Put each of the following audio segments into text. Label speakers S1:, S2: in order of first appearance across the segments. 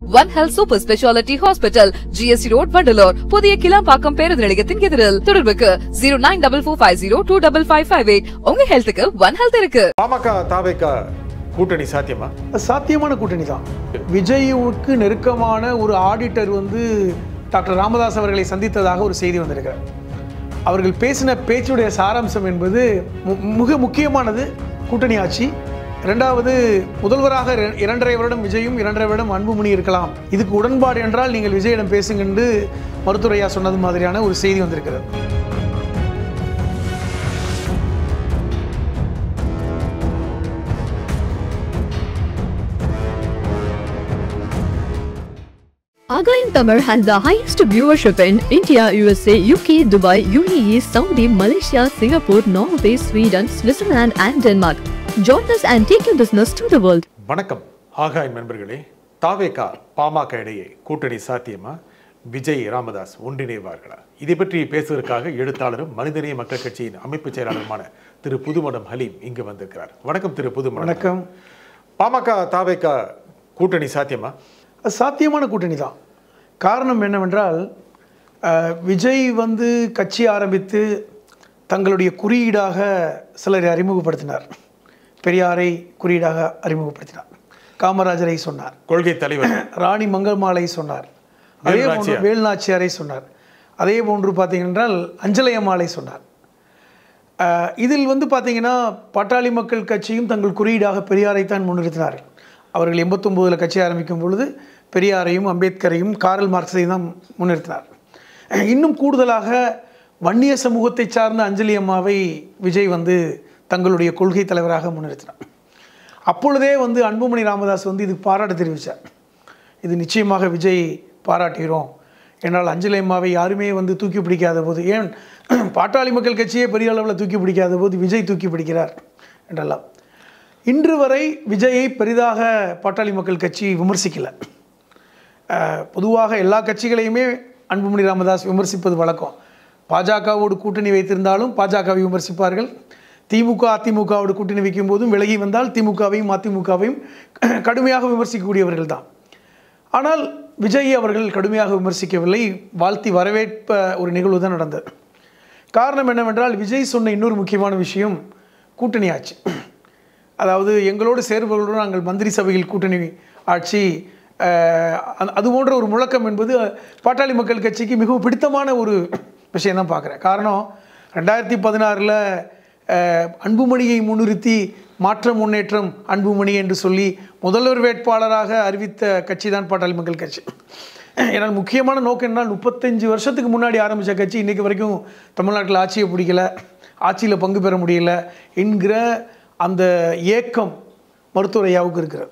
S1: One Health Super Speciality Hospital, GST Road, Vandalore. புதிய கிளாம்பாக்கம் பேருந்து நிலையத்தின் எதிரில். தொடர்புக்கு 0944502558. உங்க ஹெல்த்துக்கு One Health இருக்கு.
S2: பாமக தாவேக கூட்டணி சாத்தியமா?
S3: சாத்தியமான கூட்டணி தான். விஜய்க்கு நெருக்கமான ஒரு ஆடிட்டர் டாக்டர் ராமதாஸ் அவர்களை சந்தித்ததாக ஒரு செய்தி வந்திருக்கிறார். அவர்கள் பேசின பேச்சுடைய சாராம்சம் என்பது மிக முக்கியமானது. கூட்டணி ஆட்சி, இரண்டாவது முதல்வராக 2.5 வருடம் விஜயும் 2.5 வருடம் அன்புமணி இருக்கலாம், இதுக்கு உடன்பாடு என்றால் நீங்கள் விஜயிடம் பேசுங்க என்று மருத்துவரையா சொன்னது மாதிரியான ஒரு செய்தி வந்திருக்கிறது.
S4: Again, Tamil has the highest viewership in India, USA, UK, Dubai, UAE, Saudi, Malaysia, Singapore, Norway, Sweden, Switzerland and Denmark. Join us and take your business to the world.
S2: வணக்கம் ஆகாயம் நண்பர்களே. தாவேகா பாமக இடையே கூட்டணி சாத்தியமா? விஜய் ராமதாஸ் ஒன்றிணைவார்களா? இதை பற்றி பேசுவதற்காக எழுத்தாளரும் மனிதநேய மக்கள் கட்சியின் அமைப்பு செயலாளருமான திரு புதுமடம் ஹலீம் இங்கு வந்திருக்கிறார். வணக்கம் திரு புதுமடம்.
S3: வணக்கம்.
S2: பாமக தாவேகா கூட்டணி சாத்தியமா?
S3: சாத்தியமான கூட்டணி தான். காரணம் என்னவென்றால், விஜய் கட்சி ஆரம்பித்து தங்களுடைய குறியீடாக சிலரை அறிமுகப்படுத்தினார். பெரியாரை குறியீடாக அறிமுகப்படுத்தினார், காமராஜரை சொன்னார், கொள்கை தலைவர் ராணி மங்கம்மாளை சொன்னார், அதே போன்று வேலுநாச்சியாரை சொன்னார், அதே போன்று பார்த்தீங்கன்றால் அஞ்சலை அம்மாளை சொன்னார். இதில் பார்த்தீங்கன்னா பாட்டாளி மக்கள் கட்சியும் தங்கள் குறியீடாக பெரியாரைத்தான் முன்னிறுத்தினார்கள். அவர்கள் 89 கட்சி ஆரம்பிக்கும் பொழுது பெரியாரையும் அம்பேத்கரையும் காரல் மார்க்ஸையும் தான் முன்னிறுத்தினார். இன்னும் கூடுதலாக வன்னிய சமூகத்தை சார்ந்த அஞ்சலி அம்மாவை விஜய் தங்களுடைய கொள்கை தலைவராக முன்னிறுத்தினார். அப்பொழுதே அன்புமணி ராமதாஸ் இதுக்கு பாராட்டு தெரிவித்தார். இது நிச்சயமாக விஜய் பாராட்டுகிறோம், என்னால் அஞ்சலி அம்மாவை யாருமே தூக்கி பிடிக்காத போது, ஏன் பாட்டாளி மக்கள் கட்சியே பெரிய அளவில் தூக்கி பிடிக்காத போது விஜய் தூக்கி பிடிக்கிறார் என்றெல்லாம். இன்று வரை விஜயை பெரிதாக பாட்டாளி மக்கள் கட்சி விமர்சிக்கலை. பொதுவாக எல்லா கட்சிகளையுமே அன்புமணி ராமதாஸ் விமர்சிப்பது வழக்கம். பாஜகவோடு கூட்டணி வைத்திருந்தாலும் பாஜகவை விமர்சிப்பார்கள். திமுக அதிமுகவோடு கூட்டணி வைக்கும் போதும் விலகி வந்தால் திமுகவையும் அதிமுகவையும் கடுமையாக விமர்சிக்கக்கூடியவர்கள் தான். ஆனால் விஜய் அவர்கள் கடுமையாக விமர்சிக்கவில்லை, வாழ்த்தி வரவேற்ப ஒரு நிகழ்வு தான் நடந்தது. காரணம் என்னவென்றால், விஜய் சொன்ன இன்னொரு முக்கியமான விஷயம் கூட்டணி ஆட்சி. அதாவது எங்களோடு சேர்பவர்களுடன் நாங்கள் மந்திரி சபையில் கூட்டணி ஆட்சி, அது போன்ற ஒரு முழக்கம் என்பது பாட்டாளி மக்கள் கட்சிக்கு மிகவும் பிடித்தமான ஒரு விஷயம் தான் பார்க்குறேன். காரணம், 2016 அன்புமணியை முன்னிறுத்தி மாற்றம் முன்னேற்றம் அன்புமணி என்று சொல்லி முதல்வர் வேட்பாளராக அறிவித்த கட்சி தான் பாட்டாளி மக்கள் கட்சி. ஏன்னால் முக்கியமான நோக்கம் என்னால் 35 வருஷத்துக்கு முன்னாடி ஆரம்பித்த கட்சி இன்றைக்கு வரைக்கும் தமிழ்நாட்டில் ஆட்சியை பிடிக்கலை, ஆட்சியில் பங்கு பெற முடியல என்கிற அந்த ஏக்கம் மருத்துவர் ஐயாவுக்கு இருக்கிறது.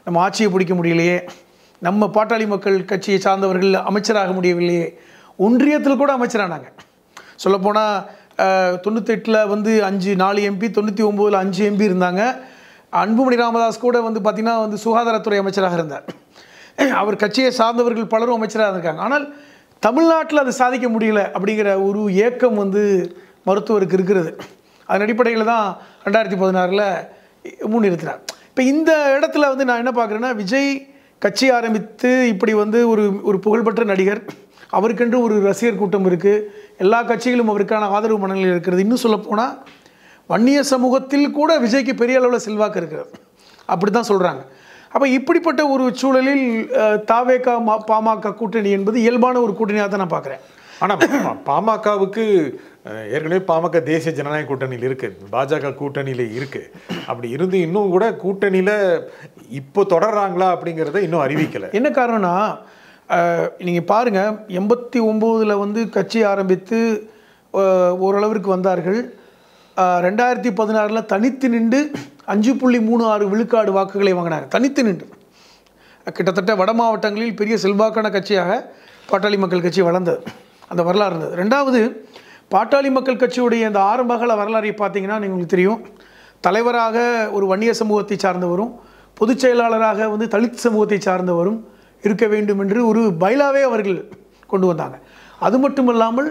S3: நம்ம ஆட்சியை பிடிக்க முடியலையே, நம்ம பாட்டாளி மக்கள் கட்சியை சார்ந்தவர்கள் அமைச்சராக முடியவில்லையே. ஒன்றியத்தில் கூட அமைச்சரானாங்க. சொல்லப்போனால் 98 4 MP, 99 5 MP இருந்தாங்க. அன்புமணி ராமதாஸ் கூட பார்த்திங்கன்னா சுகாதாரத்துறை அமைச்சராக இருந்தார். அவர் கட்சியை சார்ந்தவர்கள் பலரும் அமைச்சராக இருக்காங்க. ஆனால் தமிழ்நாட்டில் அதை சாதிக்க முடியல அப்படிங்கிற ஒரு ஏக்கம் மருத்துவருக்கு இருக்கிறது. அதன் அடிப்படையில் தான் 2016 முன்னிறுத்தினார். இப்போ இந்த இடத்துல நான் என்ன பார்க்குறேன்னா, விஜய் கட்சி ஆரம்பித்து இப்படி ஒரு புகழ்பெற்ற நடிகர், அவருக்கென்று ஒரு ரசிகர் கூட்டம் இருக்குது, எல்லா கட்சிகளும் அவருக்கான ஆதரவு மனநிலையில் இருக்கிறது. இன்னும் சொல்லப்போனால் வன்னிய சமூகத்தில் கூட விஜய்க்கு பெரிய அளவில் செல்வாக்கு இருக்கிறது, அப்படி தான் சொல்கிறாங்க. அப்போ இப்படிப்பட்ட ஒரு சூழலில் தாவேகா பாமக கூட்டணி என்பது இயல்பான ஒரு கூட்டணியாக தான் நான் பார்க்குறேன்.
S2: ஆனால் பாமகவுக்கு ஏற்கனவே பாமக தேசிய ஜனநாயக கூட்டணியில் இருக்குது, பாஜக கூட்டணியில் இருக்குது. அப்படி இருந்து இன்னும் கூட கூட்டணியில் இப்போ தொடர்றாங்களா அப்படிங்கிறத இன்னும் அறிவிக்கலை.
S3: என்ன காரணம்னா, நீங்கள் பாருங்கள், 89 கட்சி ஆரம்பித்து ஓரளவிற்கு வந்தார்கள். 2016 தனித்து நின்று 5.36 விழுக்காடு வாக்குகளை வாங்கினாங்க. தனித்து நின்று கிட்டத்தட்ட வட மாவட்டங்களில் பெரிய செல்வாக்கான கட்சியாக பாட்டாளி மக்கள் கட்சி வளர்ந்தது, அந்த வரலாறு இருந்தது. ரெண்டாவது, பாட்டாளி மக்கள் கட்சியுடைய இந்த ஆரம்பகால வரலாறை பார்த்தீங்கன்னா உங்களுக்கு தெரியும். தலைவராக ஒரு வன்னிய சமூகத்தை சார்ந்தவரும், பொதுச் செயலாளராக தலித் சமூகத்தை சார்ந்தவரும் இருக்க வேண்டும் என்று ஒரு பைலாவே அவர்கள் கொண்டு வந்தாங்க. அது மட்டுமல்லாமல்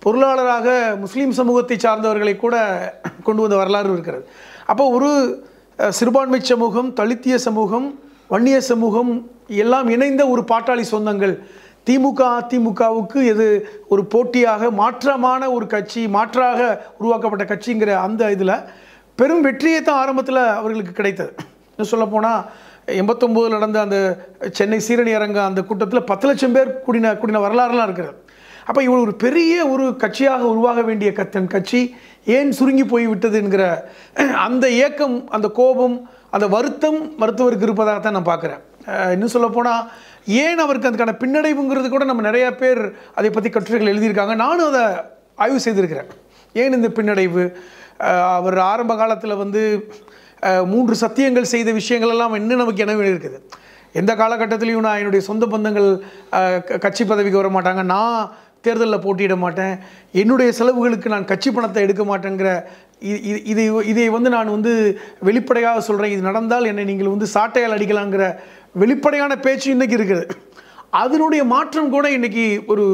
S3: பொருளாளராக முஸ்லீம் சமூகத்தை சார்ந்தவர்களை கூட கொண்டு வந்த வரலாறு இருக்கிறது. அப்போ ஒரு சிறுபான்மை சமூகம், தலித்திய சமூகம், வன்னிய சமூகம் எல்லாம் இணைந்த ஒரு பாட்டாளி சொந்தங்கள். திமுக அதிமுகவுக்கு இது ஒரு போட்டியாக மாற்றமான ஒரு கட்சி, மாற்றாக உருவாக்கப்பட்ட கட்சிங்கிற அந்த இதில் பெரும் வெற்றியை தான் ஆரம்பத்தில் அவர்களுக்கு கிடைத்தது. இன்னும் சொல்லப்போனால் 89 நடந்த அந்த சென்னை சீரணி அரங்க அந்த கூட்டத்தில் 10 லட்சம் பேர் கூடின வரலாறுலாம் இருக்கிறது. அப்போ இவர் ஒரு பெரிய ஒரு கட்சியாக உருவாக வேண்டிய கட்சி ஏன் சுருங்கி போய்விட்டது என்கிற அந்த ஏக்கம், அந்த கோபம், அந்த வருத்தம் மருத்துவருக்கு இருப்பதாகத்தான் நான் பார்க்குறேன். இன்னும் சொல்லப்போனால் ஏன் அவருக்கு அதுக்கான பின்னடைவுங்கிறது கூட நம்ம நிறையா பேர் அதை பற்றி கட்டுரைகள் எழுதியிருக்காங்க. நானும் அதை ஆய்வு செய்திருக்கிறேன். ஏன் இந்த பின்னடைவு? அவர் ஆரம்ப காலத்தில் 3 சத்தியங்கள் செய்த விஷயங்கள் எல்லாம் இன்னும் நமக்கு நினைவு இருக்குது. எந்த காலகட்டத்திலையும் நான் என்னுடைய சொந்த பந்தங்கள் கட்சி பதவிக்கு வர மாட்டாங்க, நான் தேர்தலில் போட்டியிட மாட்டேன், என்னுடைய செலவுகளுக்கு நான் கட்சி பணத்தை எடுக்க மாட்டேங்கிற இதை நான் வெளிப்படையாக சொல்கிறேன். இது நடந்தால் என்னை நீங்கள் சாட்டையால் அடிக்கலாங்கிற வெளிப்படையான பேச்சு இன்றைக்கி இருக்குது. அதனுடைய மாற்றம் கூட இன்றைக்கி ஒரு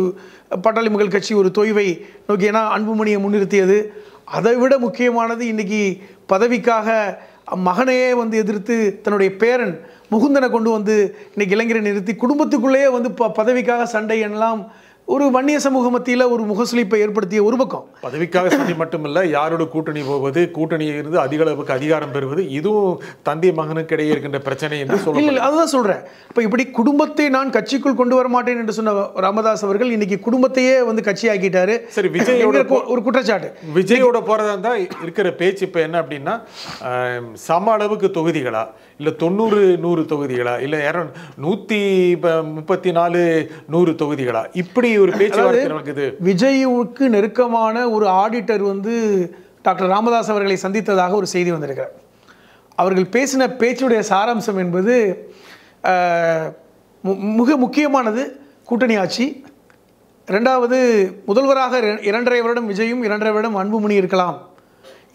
S3: பாட்டாளி மக்கள் கட்சி ஒரு தொய்வை நோக்கி, ஏன்னா அன்புமணியை முன்னிறுத்தியது. அதை விட முக்கியமானது இன்றைக்கி பதவிக்காக மகனையே எதிர்த்து தன்னுடைய பேரன் முகுந்தனை கொண்டு இன்றைக்கி இளைஞரை நிறுத்தி குடும்பத்துக்குள்ளேயே பதவிக்காக சண்டை எல்லாம் ஒரு வன்னிய சமூக மத்தியில் ஒரு முகசுளிப்பை ஏற்படுத்திய ஒரு பக்கம்.
S2: பதவிக்காக சண்டை மட்டுமில்லை, யாரோட கூட்டணி போவது, கூட்டணி இருந்து அதிக அளவுக்கு அதிகாரம் பெறுவது, இதுவும் தந்தை மகனுக்கு இடையே இருக்கின்ற பிரச்சனை என்று சொல்ல.
S3: இல்லை, அதுதான் சொல்கிறேன். இப்போ இப்படி குடும்பத்தை நான் கட்சிக்குள் கொண்டு வர மாட்டேன் என்று சொன்ன ராமதாஸ் அவர்கள் இன்னைக்கு குடும்பத்தையே கட்சி ஆக்கிட்டாரு.
S2: சரி, விஜயோட
S3: ஒரு குற்றச்சாட்டு.
S2: விஜயோட போறதா இருந்தா இருக்கிற பேச்சு இப்போ என்ன அப்படின்னா, சம அளவுக்கு தொகுதிகளா, இல்லை 90-100 தொகுதிகளா, இல்லை 134-100 தொகுதிகளா, இப்படி ஒரு பேச்சுவார்த்தை நடக்குது.
S3: விஜய்க்கு நெருக்கமான ஒரு ஆடிட்டர் டாக்டர் ராமதாஸ் அவர்களை சந்தித்ததாக ஒரு செய்தி வந்திருக்கிறார். அவர்கள் பேசின பேச்சுடைய சாராம்சம் என்பது மிக முக்கியமானது. கூட்டணி ஆட்சி, 2வது முதல்வராக 2.5 வருடம் விஜயும் 2.5 வருடம் அன்புமணி இருக்கலாம்,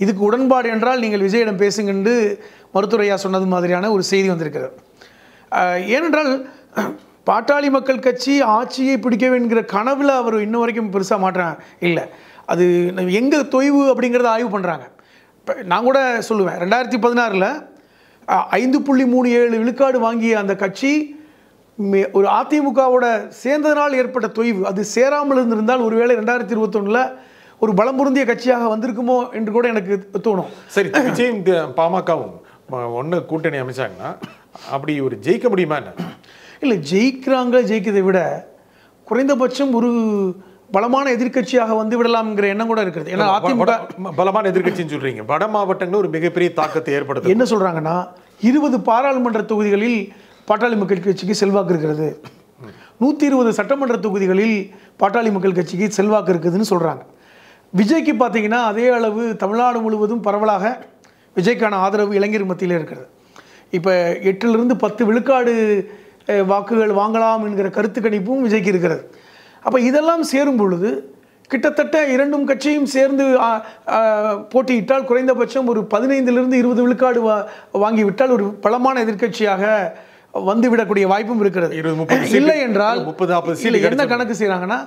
S3: இதுக்கு உடன்பாடு என்றால் நீங்கள் விஜயிடம் பேசுங்க என்று மருத்துவரையா சொன்னது மாதிரியான ஒரு செய்தி வந்திருக்கிறது. ஏனென்றால் பாட்டாளி மக்கள் கட்சி ஆட்சியை பிடிக்க வேண்டிய கனவில் அவர் இன்ன வரைக்கும் பெருசாக மாற்றம் இல்லை. அது எங்கே தொய்வு அப்படிங்கிறத ஆய்வு பண்ணுறாங்க. இப்போ நான் கூட சொல்லுவேன், 2016 5.37 விழுக்காடு வாங்கிய அந்த கட்சி ஒரு அதிமுகவோட சேர்ந்ததனால் ஏற்பட்ட தொய்வு, அது சேராமல் இருந்திருந்தால் ஒருவேளை 2021 ஒரு பலம் பொருந்திய கட்சியாக வந்திருக்குமோ என்று கூட எனக்கு தோணும்.
S2: சரி, விஜயும் பாமகவும் ஒன்று கூட்டணி அமைச்சாங்கன்னா அப்படி ஒரு ஜெயிக்க முடியுமா? என்ன
S3: இல்லை, ஜெயிக்கிறதை விட குறைந்தபட்சம் ஒரு பலமான எதிர்கட்சியாக விடலாம்ங்கிற எண்ணம் கூட இருக்கிறது. ஏன்னா அதிமுக
S2: பலமான எதிர்கட்சின்னு சொல்றீங்க, வட மாவட்டங்களில் ஒரு மிகப்பெரிய தாக்கத்தை ஏற்படுத்த
S3: என்ன சொல்றாங்கன்னா 20 பாராளுமன்ற தொகுதிகளில் பாட்டாளி மக்கள் கட்சிக்கு செல்வாக்கு இருக்கிறது, 120 சட்டமன்ற தொகுதிகளில் பாட்டாளி மக்கள் கட்சிக்கு செல்வாக்கு இருக்குதுன்னு சொல்றாங்க. விஜய்க்கு பார்த்தீங்கன்னா அதே அளவு தமிழ்நாடு முழுவதும் பரவலாக விஜய்க்கான ஆதரவு இளைஞர் மத்தியில் இருக்கிறது. இப்போ 8லிருந்து 10 விழுக்காடு வாக்குகள் வாங்கலாம் என்கிற கருத்து கணிப்பும் விஜய்க்கு இருக்கிறது. அப்போ இதெல்லாம் சேரும் பொழுது கிட்டத்தட்ட 2 கட்சியும் சேர்ந்து போட்டியிட்டால் குறைந்தபட்சம் ஒரு 15லிருந்து 20 விழுக்காடு வாங்கிவிட்டால் ஒரு பலமான எதிர்கட்சியாக வந்துவிடக்கூடிய வாய்ப்பும் இருக்கிறது. இல்லை என்றால் 30-40 என்ன கணக்கு செய்கிறாங்கன்னா,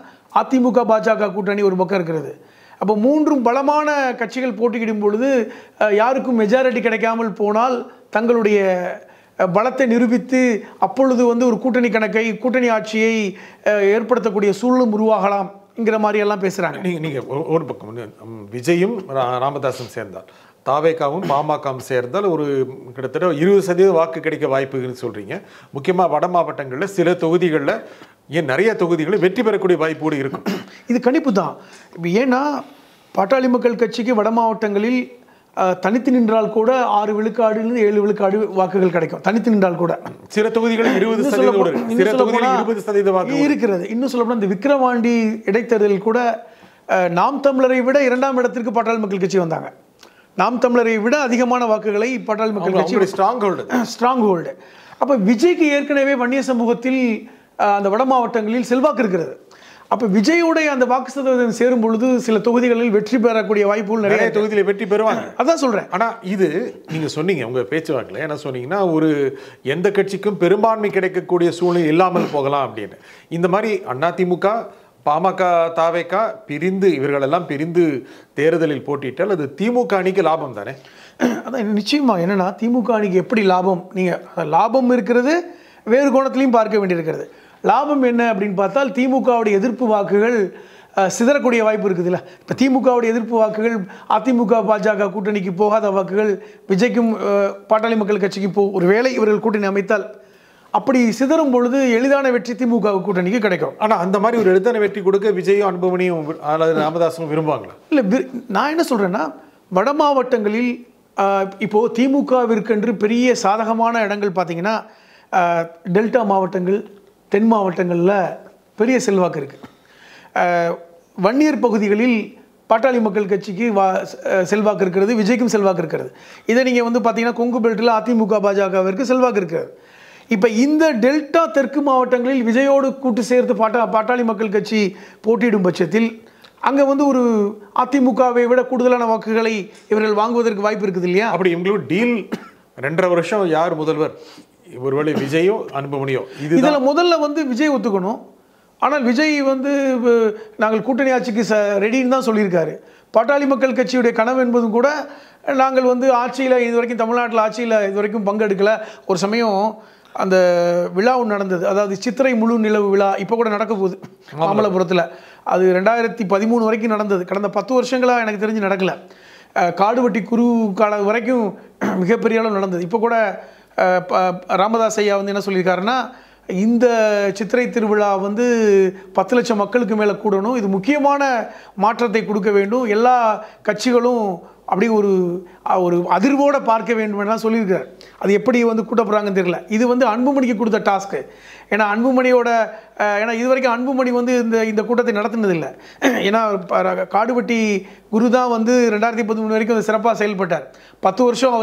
S3: அதிமுக பாஜக கூட்டணி ஒரு பக்கம் இருக்கிறது. அப்போ 3 பலமான கட்சிகள் போட்டியிடும் பொழுது யாருக்கும் மெஜாரிட்டி கிடைக்காமல் போனால் தங்களுடைய பலத்தை நிரூபித்து அப்பொழுது ஒரு கூட்டணி ஆட்சியை ஏற்படுத்தக்கூடிய சூழலும் உருவாகலாம் என்கிற மாதிரி எல்லாம் பேசுகிறாங்க.
S2: நீங்கள் ஒரு பக்கம் விஜயும் ராமதாஸும் சேர்ந்தால், தாவேகாவும் பாமகவும் சேர்ந்தால் ஒரு கிட்டத்தட்ட 20% வாக்கு கிடைக்க வாய்ப்புன்னு சொல்கிறீங்க. முக்கியமாக வட மாவட்டங்களில் சில தொகுதிகளில், ஏன் நிறைய தொகுதிகளில் வெற்றி பெறக்கூடிய வாய்ப்போடு இருக்கும்.
S3: இது கணிப்பு தான். இப்போ ஏன்னா பாட்டாளி மக்கள் கட்சிக்கு வட மாவட்டங்களில் தனித்து நின்றால் கூட 6 விழுக்காடுலேருந்து 7 விழுக்காடு வாக்குகள் கிடைக்கும். தனித்து நின்றால் கூட
S2: சில தொகுதிகளில் 20% வாக்கு
S3: இருக்கிறது. இன்னும் சொல்லப்போனால் இந்த விக்கிரவாண்டி இடைத்தேர்தலில் கூட நாம் தமிழரை விட 2ஆம் இடத்திற்கு பாட்டாளி மக்கள் கட்சி வந்தாங்க. நாம் தமிழரை விட அதிகமான வாக்குகளை பாட்டாளி மக்கள் கட்சி ஸ்ட்ராங் ஹோல்டு. அப்போ விஜய்க்கு ஏற்கனவே வன்னிய சமூகத்தில் அந்த வட மாவட்டங்களில் செல்வாக்கு இருக்கிறது. அப்போ விஜயோடைய அந்த வாக்கு சதவீதம் சேரும் பொழுது சில தொகுதிகளில் வெற்றி பெறக்கூடிய வாய்ப்புகள் நிறைய
S2: தொகுதியில் வெற்றி பெறுவாங்க.
S3: அதான் சொல்கிறேன்.
S2: ஆனால் இது நீங்கள் சொன்னீங்க உங்கள் பேச்சுவாக்கில் என்ன சொன்னீங்கன்னா, ஒரு எந்த கட்சிக்கும் பெரும்பான்மை கிடைக்கக்கூடிய சூழ்நிலை இல்லாமல் போகலாம் அப்படின்னு. இந்த மாதிரி அதிமுக பாமக தாவேகா பிரிந்து இவர்களெல்லாம் பிரிந்து தேர்தலில் போட்டியிட்டால் அது திமுக அணிக்கு லாபம் தானே?
S3: அதான் நிச்சயமாக என்னென்னா திமுக அணிக்கு எப்படி லாபம், நீங்கள் லாபம் இருக்கிறது வேறு கோணத்துலையும் பார்க்க வேண்டியிருக்கிறது. லாபம் என்ன அப்படின்னு பார்த்தால் திமுகவுடைய எதிர்ப்பு வாக்குகள் சிதறக்கூடிய வாய்ப்பு இருக்குதுல்ல. இப்போ திமுகவுடைய எதிர்ப்பு வாக்குகள் அதிமுக பாஜக கூட்டணிக்கு போகாத வாக்குகள் விஜய்க்கும் பாட்டாளி மக்கள் கட்சிக்கும் ஒருவேளை இவர்கள் கூட்டணி அமைத்தால் அப்படி சிதறும் பொழுது எளிதான வெற்றி திமுக கூட்டணிக்கு கிடைக்கும்.
S2: ஆனால் அந்த மாதிரி ஒரு எளிதான வெற்றி கொடுக்க விஜயும் அன்புமணியும் அல்லது ராமதாஸும் விரும்புவாங்களா?
S3: இல்லை, நான் என்ன சொல்கிறேன்னா வட மாவட்டங்களில் இப்போது திமுகவிற்கென்று பெரிய சாதகமான இடங்கள் பார்த்திங்கன்னா டெல்டா மாவட்டங்கள், தென் மாவட்டங்களில் பெரிய செல்வாக்கு இருக்குது. வன்னியர் பகுதிகளில் பாட்டாளி மக்கள் கட்சிக்கு செல்வாக்கு இருக்கிறது, விஜய்க்கும் செல்வாக்கு இருக்கிறது. இதை நீங்கள் வந்து பார்த்தீங்கன்னா கொங்கு பெல்ட்டில் அதிமுக பாஜகவிற்கு செல்வாக்கு இருக்கிறது. இப்போ இந்த டெல்டா தெற்கு மாவட்டங்களில் விஜயோடு கூட்டு சேர்த்து பாட்டாளி மக்கள் கட்சி போட்டியிடும் பட்சத்தில் அங்கே வந்து ஒரு அதிமுகவை விட கூடுதலான வாக்குகளை இவர்கள் வாங்குவதற்கு வாய்ப்பு இருக்குது இல்லையா?
S2: அப்படி இவங்களுக்கு டீல் 2.5 வருஷம் யார் முதல்வர், ஒருவேளை விஜயோ அன்புமணியோ,
S3: இதில் முதல்ல வந்து விஜய் ஒத்துக்கணும். ஆனால் விஜய் வந்து நாங்கள் கூட்டணி ஆட்சிக்கு ரெடின்னு தான் சொல்லியிருக்காரு. பாட்டாளி மக்கள் கட்சியுடைய கனவு என்பதும் கூட நாங்கள் வந்து ஆட்சியில் இது வரைக்கும் தமிழ்நாட்டில் ஆட்சியில் இது வரைக்கும் பங்கெடுக்கலை. ஒரு சமயம் அந்த விழா ஒன்று நடந்தது, அதாவது சித்திரை முழு நிலவு விழா இப்போ கூட நடக்க போகுது மாமல்லபுரத்தில். அது 2013 வரைக்கும் நடந்தது. கடந்த 10 வருஷங்களாக எனக்கு தெரிஞ்சு நடக்கலை. காடுவெட்டி குரு கால வரைக்கும் மிகப்பெரிய அளவு நடந்தது. இப்போ கூட ராமதாஸ் ஐயா வந்து என்ன சொல்லியிருக்காருன்னா, இந்த சித்திரை திருவிழா வந்து 10 லட்சம் மக்களுக்கு மேலே கூடணும், இது முக்கியமான மாற்றத்தை கொடுக்க வேண்டும், எல்லா கட்சிகளும் அப்படி ஒரு அதிர்வோடு பார்க்க வேண்டும் எல்லாம் சொல்லியிருக்கிறார். அது எப்படி வந்து கூட்ட போகிறாங்கன்னு தெரியல. இது வந்து அன்புமணிக்கு கொடுத்த டாஸ்க்கு. ஏன்னா அன்புமணியோட இது வரைக்கும் அன்புமணி வந்து இந்த கூட்டத்தை நடத்தினதில்லை. ஏன்னா காடுவெட்டி குரு தான் வந்து 2013 வரைக்கும் அது சிறப்பாக செயல்பட்டார். 10 வருஷம்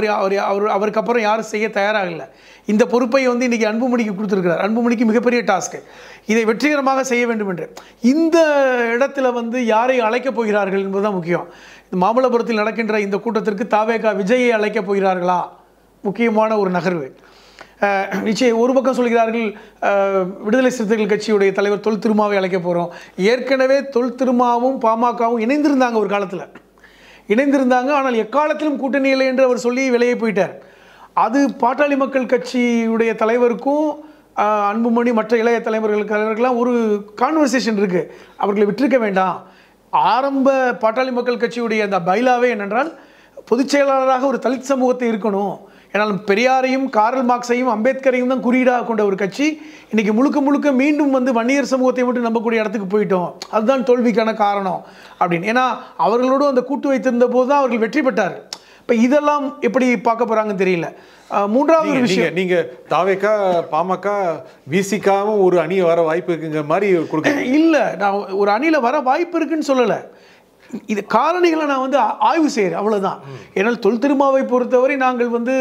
S3: அவருக்கு அப்புறம் யாரும் செய்ய தயாராகலை. இந்த பொறுப்பை வந்து இன்றைக்கி அன்புமணிக்கு கொடுத்துருக்கிறார். அன்புமணிக்கு மிகப்பெரிய டாஸ்க்கு, இதை வெற்றிகரமாக செய்ய வேண்டும் என்று. இந்த இடத்துல வந்து யாரை அழைக்கப் போகிறார்கள் என்பதுதான் முக்கியம். மாமல்லபுரத்தில் நடக்கின்ற இந்த கூட்டத்திற்கு தாவேகா விஜயை அழைக்கப் போகிறார்களா, முக்கியமான ஒரு நகர்வு. நிச்சயம் ஒரு பக்கம் சொல்கிறார்கள் விடுதலை சிறுத்தைகள் கட்சியுடைய தலைவர் தொல் திருமாவை அழைக்க போகிறோம். ஏற்கனவே தொல் திருமாவும் பாமகவும் இணைந்திருந்தாங்க, ஒரு காலத்தில் இணைந்திருந்தாங்க. ஆனால் எக்காலத்திலும் கூட்டணி இல்லை என்று அவர் சொல்லி வெளியே போயிட்டார். அது பாட்டாளி மக்கள் கட்சியுடைய தலைவருக்கும் அன்புமணி மற்ற இளைய தலைவர்களுக்கெல்லாம் ஒரு கான்வர்சேஷன் இருக்குது, அவர்களை விட்டிருக்க வேண்டாம். ஆரம்ப பாட்டாளி மக்கள் கட்சியுடைய அந்த பைலாவே என்னென்றால் பொதுச் செயலாளராக ஒரு தலித் சமூகத்தை இருக்கணும். ஏன்னால் பெரியாரையும் கார்ல் மார்க்ஸையும் அம்பேத்கரையும் தான் குறியீடாக கொண்ட ஒரு கட்சி இன்றைக்கி முழுக்க முழுக்க மீண்டும் வந்து வன்னியர் சமூகத்தை மட்டும் நம்பக்கூடிய இடத்துக்கு போயிட்டோம், அதுதான் தோல்விக்கான காரணம் அப்படின்னு. ஏன்னா அவர்களோடு அந்த கூட்டு வைத்திருந்த போது தான் அவர்கள் வெற்றி பெற்றார்கள். இப்போ இதெல்லாம் எப்படி பார்க்க போகிறாங்கன்னு தெரியல. மூன்றாவது ஒரு விஷயம்,
S2: நீங்கள் தாவேகா பாமக விசிகாவும் ஒரு அணியை வர வாய்ப்பு இருக்குங்கிற மாதிரி கொடுக்க
S3: இல்லை. நான் ஒரு அணியில் வர வாய்ப்பு இருக்குன்னு சொல்லலை, இது காரணிகளை நான் வந்து ஆய்வு செய்கிறேன், அவ்வளோதான். ஏன்னால் தொல் திருமாவை பொறுத்தவரை நாங்கள் வந்து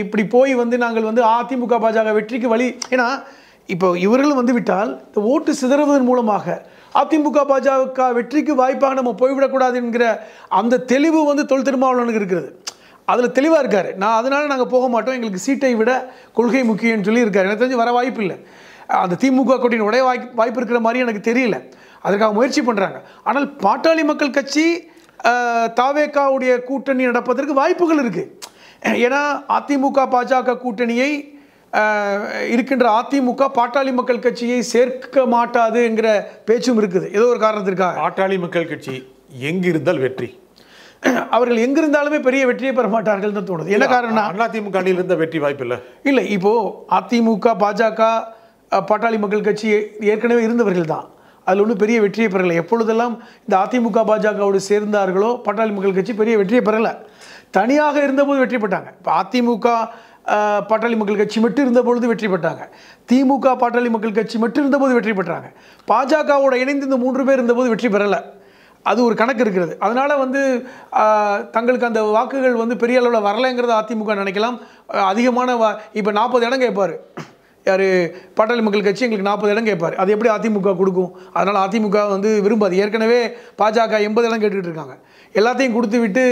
S3: இப்படி போய் வந்து நாங்கள் வந்து அதிமுக பாஜக வெற்றிக்கு வழி, ஏன்னா இப்போ இவர்களும் வந்து விட்டால் இந்த ஓட்டு சிதறுவதன் மூலமாக அதிமுக பாஜக வெற்றிக்கு வாய்ப்பாக நம்ம போய்விடக்கூடாது என்கிற அந்த தெளிவு வந்து தொல் திருமாவளவனுக்கு இருக்கிறது. அதில் தெளிவாக இருக்கார். அதனால் நாங்கள் போக மாட்டோம், எங்களுக்கு சீட்டை விட கொள்கை முக்கியம்னு சொல்லி இருக்கார். எனக்கு தெரிஞ்சு வர வாய்ப்பு இல்லை. அந்த திமுக கூட்டணி உடைய வாய்ப்பு இருக்கிற மாதிரி எனக்கு தெரியல. அதற்காக முயற்சி பண்ணுறாங்க. ஆனால் பாட்டாளி மக்கள் கட்சி தாவேகாவுடைய கூட்டணி நடப்பதற்கு வாய்ப்புகள் இருக்குது. ஏன்னா அதிமுக பாஜக கூட்டணியை இருக்கின்ற அதிமுக பாட்டாளி மக்கள் கட்சியை சேர்க்க மாட்டாது என்கிற பேச்சும் இருக்குது. ஏதோ ஒரு காரணத்திற்காக
S2: பாட்டாளி மக்கள் கட்சி எங்கிருந்தால் வெற்றி,
S3: அவர்கள் எங்கிருந்தாலுமே பெரிய வெற்றியை பெற மாட்டார்கள் தான் தோணுது. என்ன காரணம்?
S2: அதிமுக அணியில் இருந்த வெற்றி வாய்ப்பு இல்லை.
S3: இல்லை, இப்போது அதிமுக பாஜக பாட்டாளி மக்கள் கட்சி ஏற்கனவே இருந்தவர்கள் தான், அதில் ஒன்றும் பெரிய வெற்றியை பெறலை. எப்பொழுதெல்லாம் இந்த அதிமுக பாஜகவோடு சேர்ந்தார்களோ பாட்டாளி மக்கள் கட்சி பெரிய வெற்றியை பெறலை. தனியாக இருந்தபோது வெற்றி பெற்றாங்க. இப்போ அதிமுக பாட்டாளி மக்கள் கட்சி மட்டும் இருந்தபொழுது வெற்றி பெற்றாங்க, திமுக பாட்டாளி மக்கள் கட்சி மட்டும் இருந்தபோது வெற்றி பெற்றாங்க, பாஜகவோட இணைந்து இந்த 3 பேர் இருந்தபோது வெற்றி பெறலை. அது ஒரு கணக்கு இருக்கிறது. அதனால் வந்து தங்களுக்கு அந்த வாக்குகள் வந்து பெரிய அளவில் வரலைங்கிறத அதிமுக நினைக்கலாம். அதிகமான இப்போ 40 இடம் கேட்பார் யார், பாட்டாளி மக்கள் கட்சி எங்களுக்கு 40 இடம் கேட்பார். அது எப்படி அதிமுக கொடுக்கும்? அதனால் அதிமுக வந்து விரும்பாது. ஏற்கனவே பாஜக 80 இடம் கேட்டுக்கிட்டு இருக்காங்க. எல்லாத்தையும் கொடுத்து விட்டு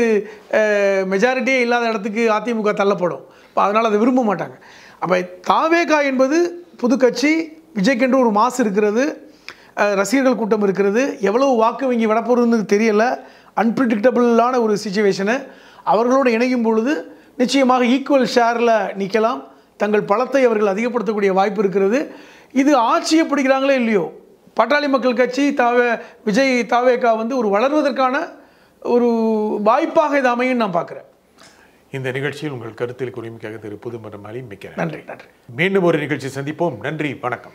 S3: மெஜாரிட்டியே இல்லாத இடத்துக்கு அதிமுக தள்ளப்படும். இப்போ அதனால் அதை விரும்ப மாட்டாங்க. அப்போ தாவேகா என்பது புது கட்சி, விஜய்க்கென்று ஒரு மாசு இருக்கிறது, ரசிகர்கள் கூட்டம் இருக்கிறது, எவ்வளவு வாக்கு வங்கி விடப்போறதுன்னு தெரியல, அன்பிரடிக்டபிளான ஒரு சிச்சுவேஷனு. அவர்களோடு இணையும் பொழுது நிச்சயமாக ஈக்குவல் ஷேரில் நிற்கலாம். தங்கள் பலத்தை அவர்கள் அதிகப்படுத்தக்கூடிய வாய்ப்பு இருக்கிறது. இது ஆட்சியை பிடிக்கிறாங்களே இல்லையோ, பாட்டாளி மக்கள் கட்சி விஜய் தாவேகா வந்து ஒரு வளர்வதற்கான ஒரு வாய்ப்பாக இது அமையும் நான் பார்க்குறேன்.
S2: இந்த நிகழ்ச்சியில் உங்கள் கருத்தில் குறிமிக்காக திரு புதுமரம் அலி மிக்க
S3: நன்றி.
S2: மீண்டும் ஒரு நிகழ்ச்சி சந்திப்போம். நன்றி, வணக்கம்.